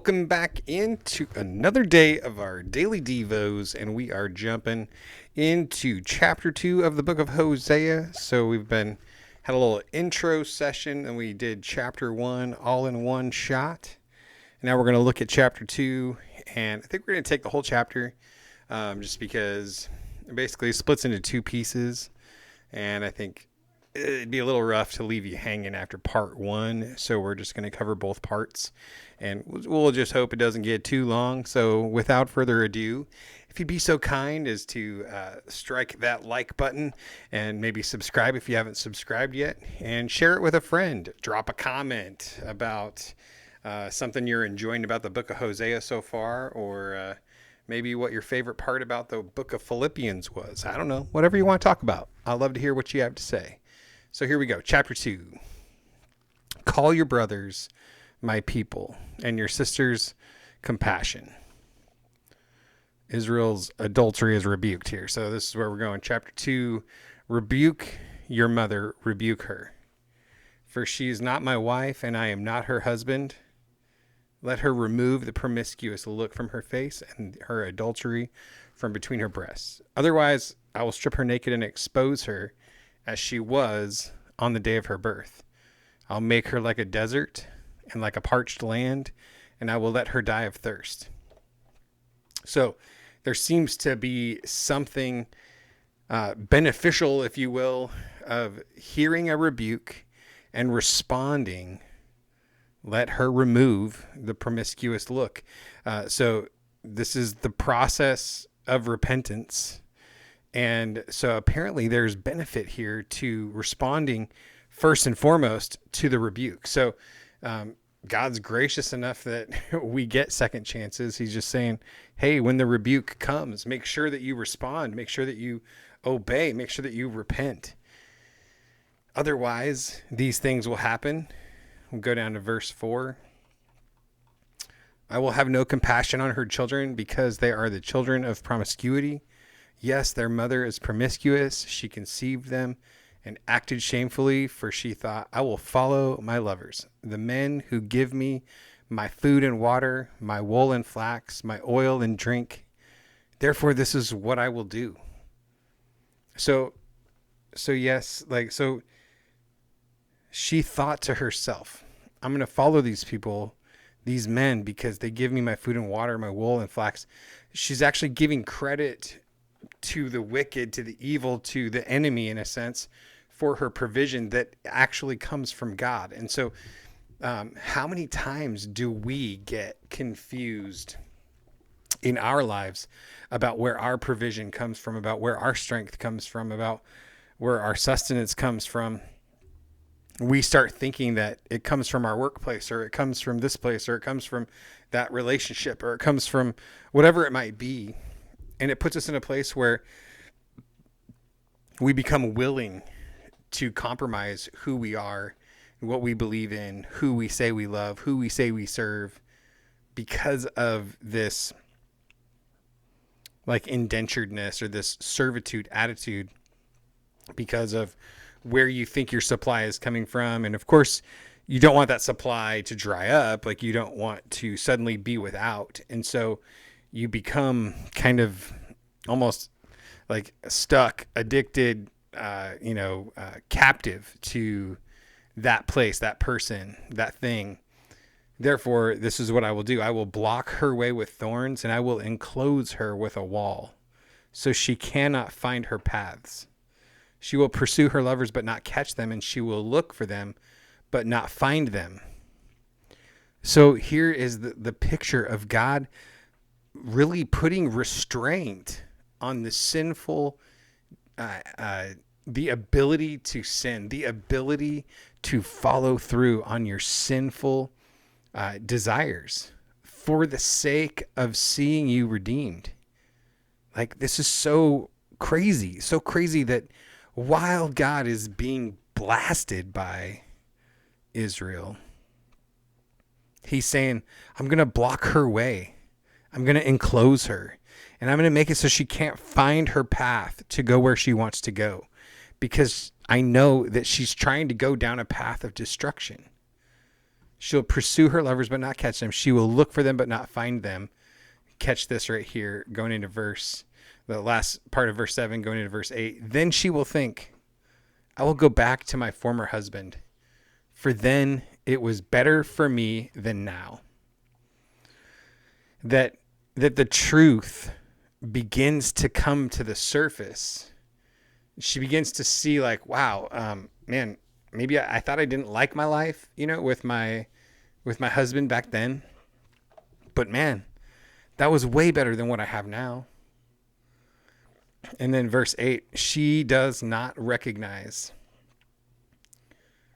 Welcome back into another day of our daily Devos, and we are jumping into chapter 2 of the book of Hosea. So we've had a little intro session, and we did chapter 1 all in one shot. Now we're going to look at chapter 2, and I think we're going to take the whole chapter, just because it basically splits into two pieces, and I think it'd be a little rough to leave you hanging after part 1, so we're just going to cover both parts, and we'll just hope it doesn't get too long. So without further ado, if you'd be so kind as to strike that like button and maybe subscribe if you haven't subscribed yet, and share it with a friend. Drop a comment about something you're enjoying about the book of Hosea so far, or maybe what your favorite part about the book of Philippians was. I don't know, whatever you want to talk about. I'd love to hear what you have to say. So here we go. Chapter 2. Call your brothers my people, and your sisters compassion. Israel's adultery is rebuked here. So this is where we're going. Chapter 2. Rebuke your mother, rebuke her. For she is not my wife, and I am not her husband. Let her remove the promiscuous look from her face and her adultery from between her breasts. Otherwise, I will strip her naked and expose her as she was on the day of her birth. I'll make her like a desert and like a parched land, and I will let her die of thirst. So there seems to be something beneficial, if you will, of hearing a rebuke and responding. Let her remove the promiscuous look. So this is the process of repentance. And so apparently there's benefit here to responding first and foremost to the rebuke. So God's gracious enough that we get second chances. He's just saying, hey, when the rebuke comes, make sure that you respond, make sure that you obey, make sure that you repent. Otherwise, these things will happen. We'll go down to verse 4. I will have no compassion on her children because they are the children of promiscuity. Yes, their mother is promiscuous. She conceived them and acted shamefully, for she thought, I will follow my lovers, the men who give me my food and water, my wool and flax, my oil and drink. Therefore, this is what I will do. So she thought to herself, I'm going to follow these people, these men, because they give me my food and water, my wool and flax. She's actually giving credit to the wicked, to the evil, to the enemy, in a sense, for her provision that actually comes from God. And so how many times do we get confused in our lives about where our provision comes from, about where our strength comes from, about where our sustenance comes from? We start thinking that it comes from our workplace, or it comes from this place, or it comes from that relationship, or it comes from whatever it might be. And it puts us in a place where we become willing to compromise who we are, what we believe in, who we say we love, who we say we serve, because of this like indenturedness or this servitude attitude, because of where you think your supply is coming from. And of course, you don't want that supply to dry up. Like, you don't want to suddenly be without. And so you become kind of almost like stuck, addicted, captive to that place, that person, that thing. Therefore, this is what I will do. I will block her way with thorns, and I will enclose her with a wall, so she cannot find her paths. She will pursue her lovers, but not catch them, and she will look for them, but not find them. So here is the picture of God really putting restraint on the sinful, the ability to sin, the ability to follow through on your sinful desires for the sake of seeing you redeemed. Like, this is so crazy that while God is being blasted by Israel, he's saying, I'm going to block her way. I'm going to enclose her, and I'm going to make it so she can't find her path to go where she wants to go, because I know that she's trying to go down a path of destruction. She'll pursue her lovers but not catch them. She will look for them but not find them. Catch this right here, going into the last part of verse 7, going into verse 8. Then she will think, I will go back to my former husband, for then it was better for me than now. That the truth begins to come to the surface. She begins to see like, wow, man, maybe I thought I didn't like my life, with my husband back then. But man, that was way better than what I have now. And then verse 8, she does not recognize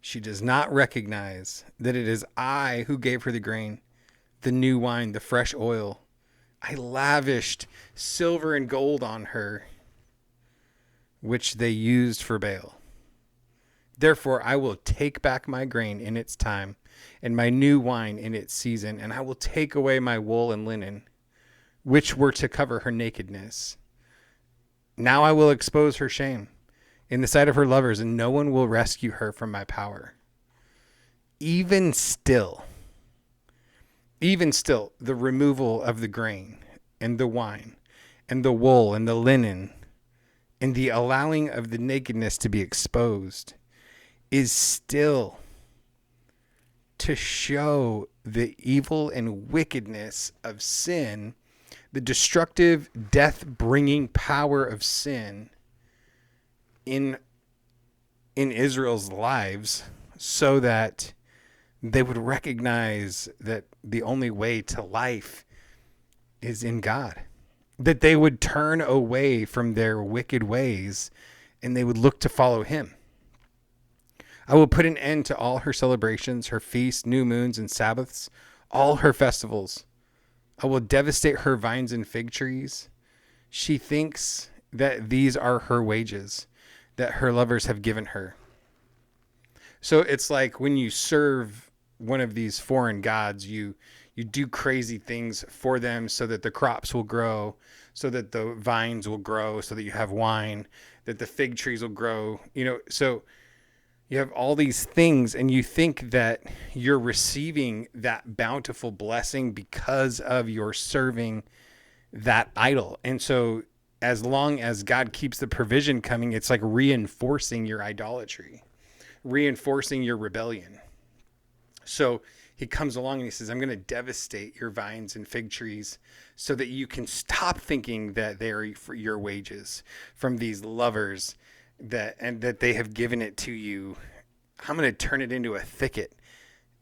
that it is I who gave her the grain, the new wine, the fresh oil. I lavished silver and gold on her, which they used for Baal. Therefore, I will take back my grain in its time and my new wine in its season, and I will take away my wool and linen, which were to cover her nakedness. Now I will expose her shame in the sight of her lovers, and no one will rescue her from my power. Even still, the removal of the grain and the wine and the wool and the linen and the allowing of the nakedness to be exposed is still to show the evil and wickedness of sin, the destructive, death-bringing power of sin in Israel's lives, so that they would recognize that the only way to life is in God. That they would turn away from their wicked ways and they would look to follow him. I will put an end to all her celebrations, her feasts, new moons, and Sabbaths, all her festivals. I will devastate her vines and fig trees. She thinks that these are her wages that her lovers have given her. So it's like when you serve one of these foreign gods, you do crazy things for them so that the crops will grow, so that the vines will grow, so that you have wine, that the fig trees will grow, so you have all these things and you think that you're receiving that bountiful blessing because of your serving that idol. And so as long as God keeps the provision coming, it's like reinforcing your idolatry, reinforcing your rebellion. So he comes along and he says, I'm going to devastate your vines and fig trees so that you can stop thinking that they're for your wages from these lovers that they have given it to you. I'm going to turn it into a thicket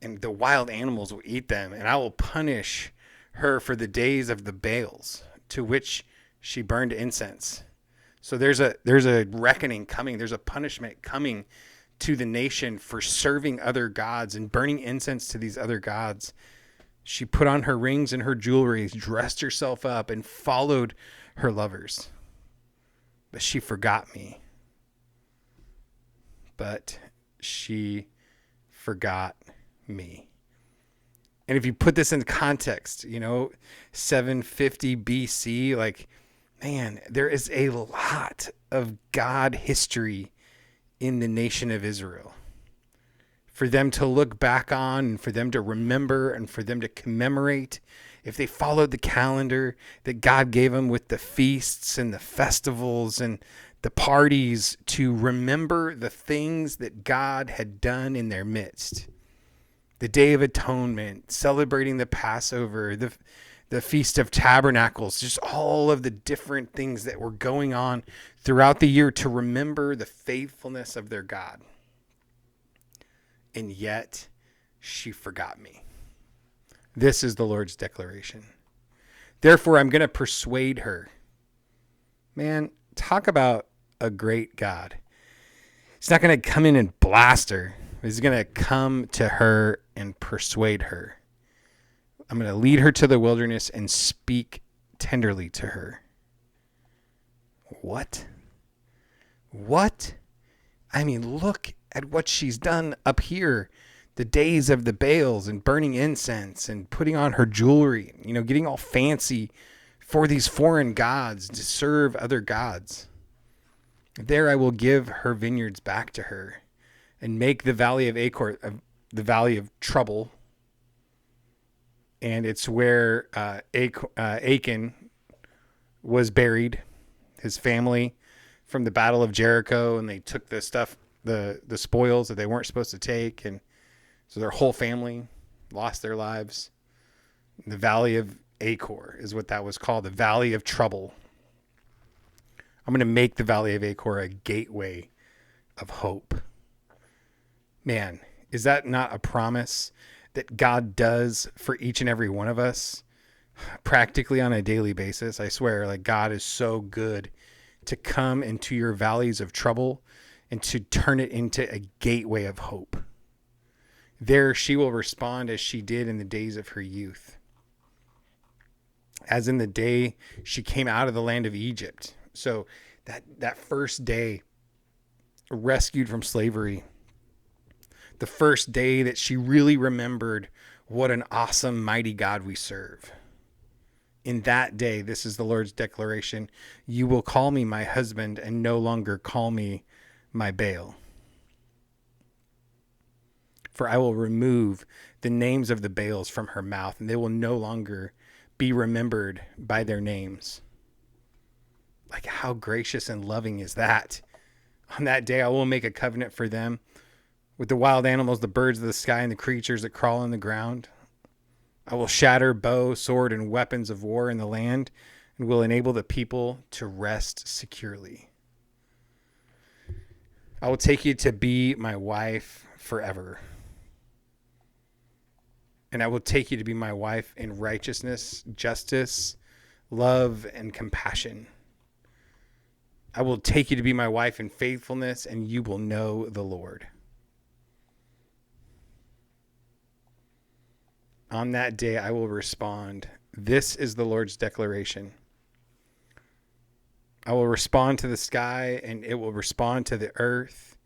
and the wild animals will eat them. And I will punish her for the days of the Baals to which she burned incense. So there's a reckoning coming. There's a punishment coming to the nation for serving other gods and burning incense to these other gods. She put on her rings and her jewelry, dressed herself up, and followed her lovers. But she forgot me. But she forgot me. And if you put this in context, 750 BC, like, man, there is a lot of God history in the nation of Israel for them to look back on and for them to remember and for them to commemorate if they followed the calendar that God gave them with the feasts and the festivals and the parties, to remember the things that God had done in their midst. The Day of Atonement, celebrating the Passover, the Feast of Tabernacles, just all of the different things that were going on throughout the year to remember the faithfulness of their God. And yet she forgot me. This is the Lord's declaration. Therefore, I'm going to persuade her. Man, talk about a great God. He's not going to come in and blast her. He's going to come to her and persuade her. I'm going to lead her to the wilderness and speak tenderly to her. What? I mean, look at what she's done up here. The days of the Baals and burning incense and putting on her jewelry, getting all fancy for these foreign gods to serve other gods. There I will give her vineyards back to her and make the valley of Achor, the valley of trouble, And it's where Achan was buried, his family, from the Battle of Jericho, and they took the stuff, the spoils that they weren't supposed to take, and so their whole family lost their lives. The Valley of Achor is what that was called, the Valley of Trouble. I'm going to make the Valley of Achor a gateway of hope. Man, is that not a promise that God does for each and every one of us practically on a daily basis? I swear, like, God is so good to come into your valleys of trouble and to turn it into a gateway of hope. There she will respond as she did in the days of her youth, as in the day she came out of the land of Egypt. So that first day, rescued from slavery, the first day that she really remembered what an awesome, mighty God we serve. In that day, this is the Lord's declaration: you will call me my husband and no longer call me my Baal. For I will remove the names of the Baals from her mouth, and they will no longer be remembered by their names. Like, how gracious and loving is that? On that day, I will make a covenant for them with the wild animals, the birds of the sky, and the creatures that crawl on the ground. I will shatter bow, sword, and weapons of war in the land, and will enable the people to rest securely. I will take you to be my wife forever. And I will take you to be my wife in righteousness, justice, love, and compassion. I will take you to be my wife in faithfulness, and you will know the Lord. On that day, I will respond, this is the Lord's declaration. I will respond to the sky, and it will respond to the earth.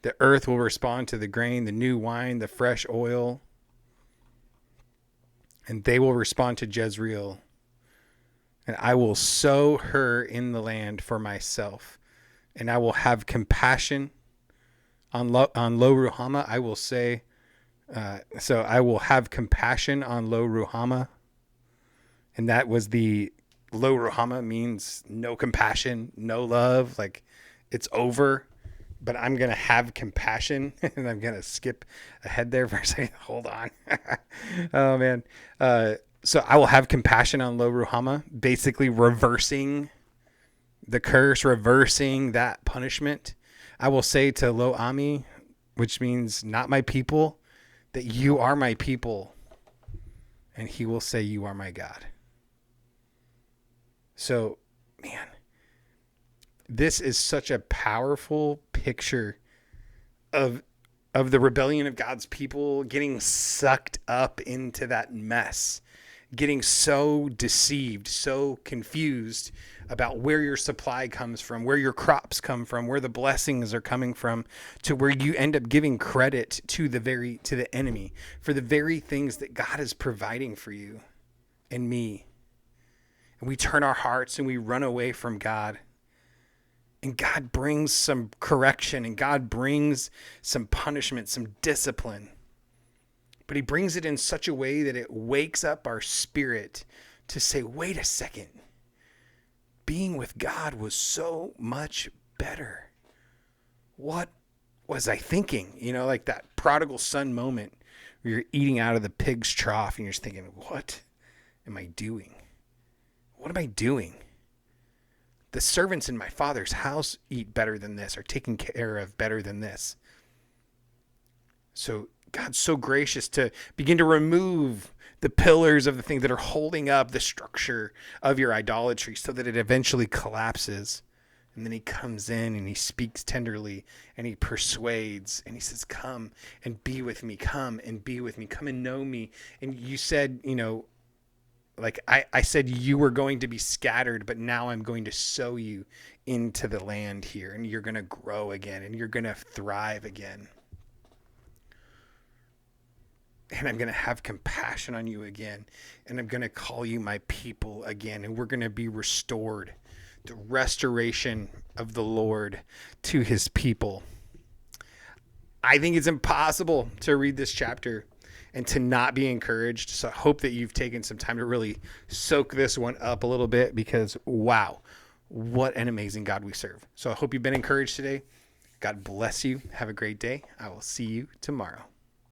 The earth will respond to the grain, the new wine, the fresh oil. And they will respond to Jezreel. And I will sow her in the land for myself. And I will have compassion on Lo Ruhamah. I will say, so I will have compassion on Lo Ruhamah. And that was the, Lo Ruhamah means no compassion, no love. Like, it's over. But I'm going to have compassion, and I'm going to skip ahead there for a second. Hold on. Oh, man. So I will have compassion on Lo Ruhamah, basically reversing the curse, reversing that punishment. I will say to Lo Ami, which means not my people, that you are my people, and he will say you are my God. So, man, this is such a powerful picture of the rebellion of God's people getting sucked up into that mess, getting so deceived, so confused about where your supply comes from, where your crops come from, where the blessings are coming from, to where you end up giving credit to the enemy for the very things that God is providing for you and me. And we turn our hearts and we run away from God. And God brings some correction, and God brings some punishment, some discipline. But he brings it in such a way that it wakes up our spirit to say, wait a second. Being with God was so much better. What was I thinking? You know, like that prodigal son moment where you're eating out of the pig's trough and you're just thinking, what am I doing? What am I doing? The servants in my father's house eat better than this, are taken care of better than this. So God's so gracious to begin to remove the pillars of the things that are holding up the structure of your idolatry so that it eventually collapses. And then he comes in and he speaks tenderly and he persuades and he says, come and be with me. Come and be with me. Come and know me. And you said, you know, like I said, you were going to be scattered, but now I'm going to sow you into the land here, and you're going to grow again, and you're going to thrive again. And I'm going to have compassion on you again, and I'm going to call you my people again, and we're going to be restored. The restoration of the Lord to his people. I think it's impossible to read this chapter and to not be encouraged. So I hope that you've taken some time to really soak this one up a little bit, because wow, what an amazing God we serve. So I hope you've been encouraged today. God bless you. Have a great day. I will see you tomorrow.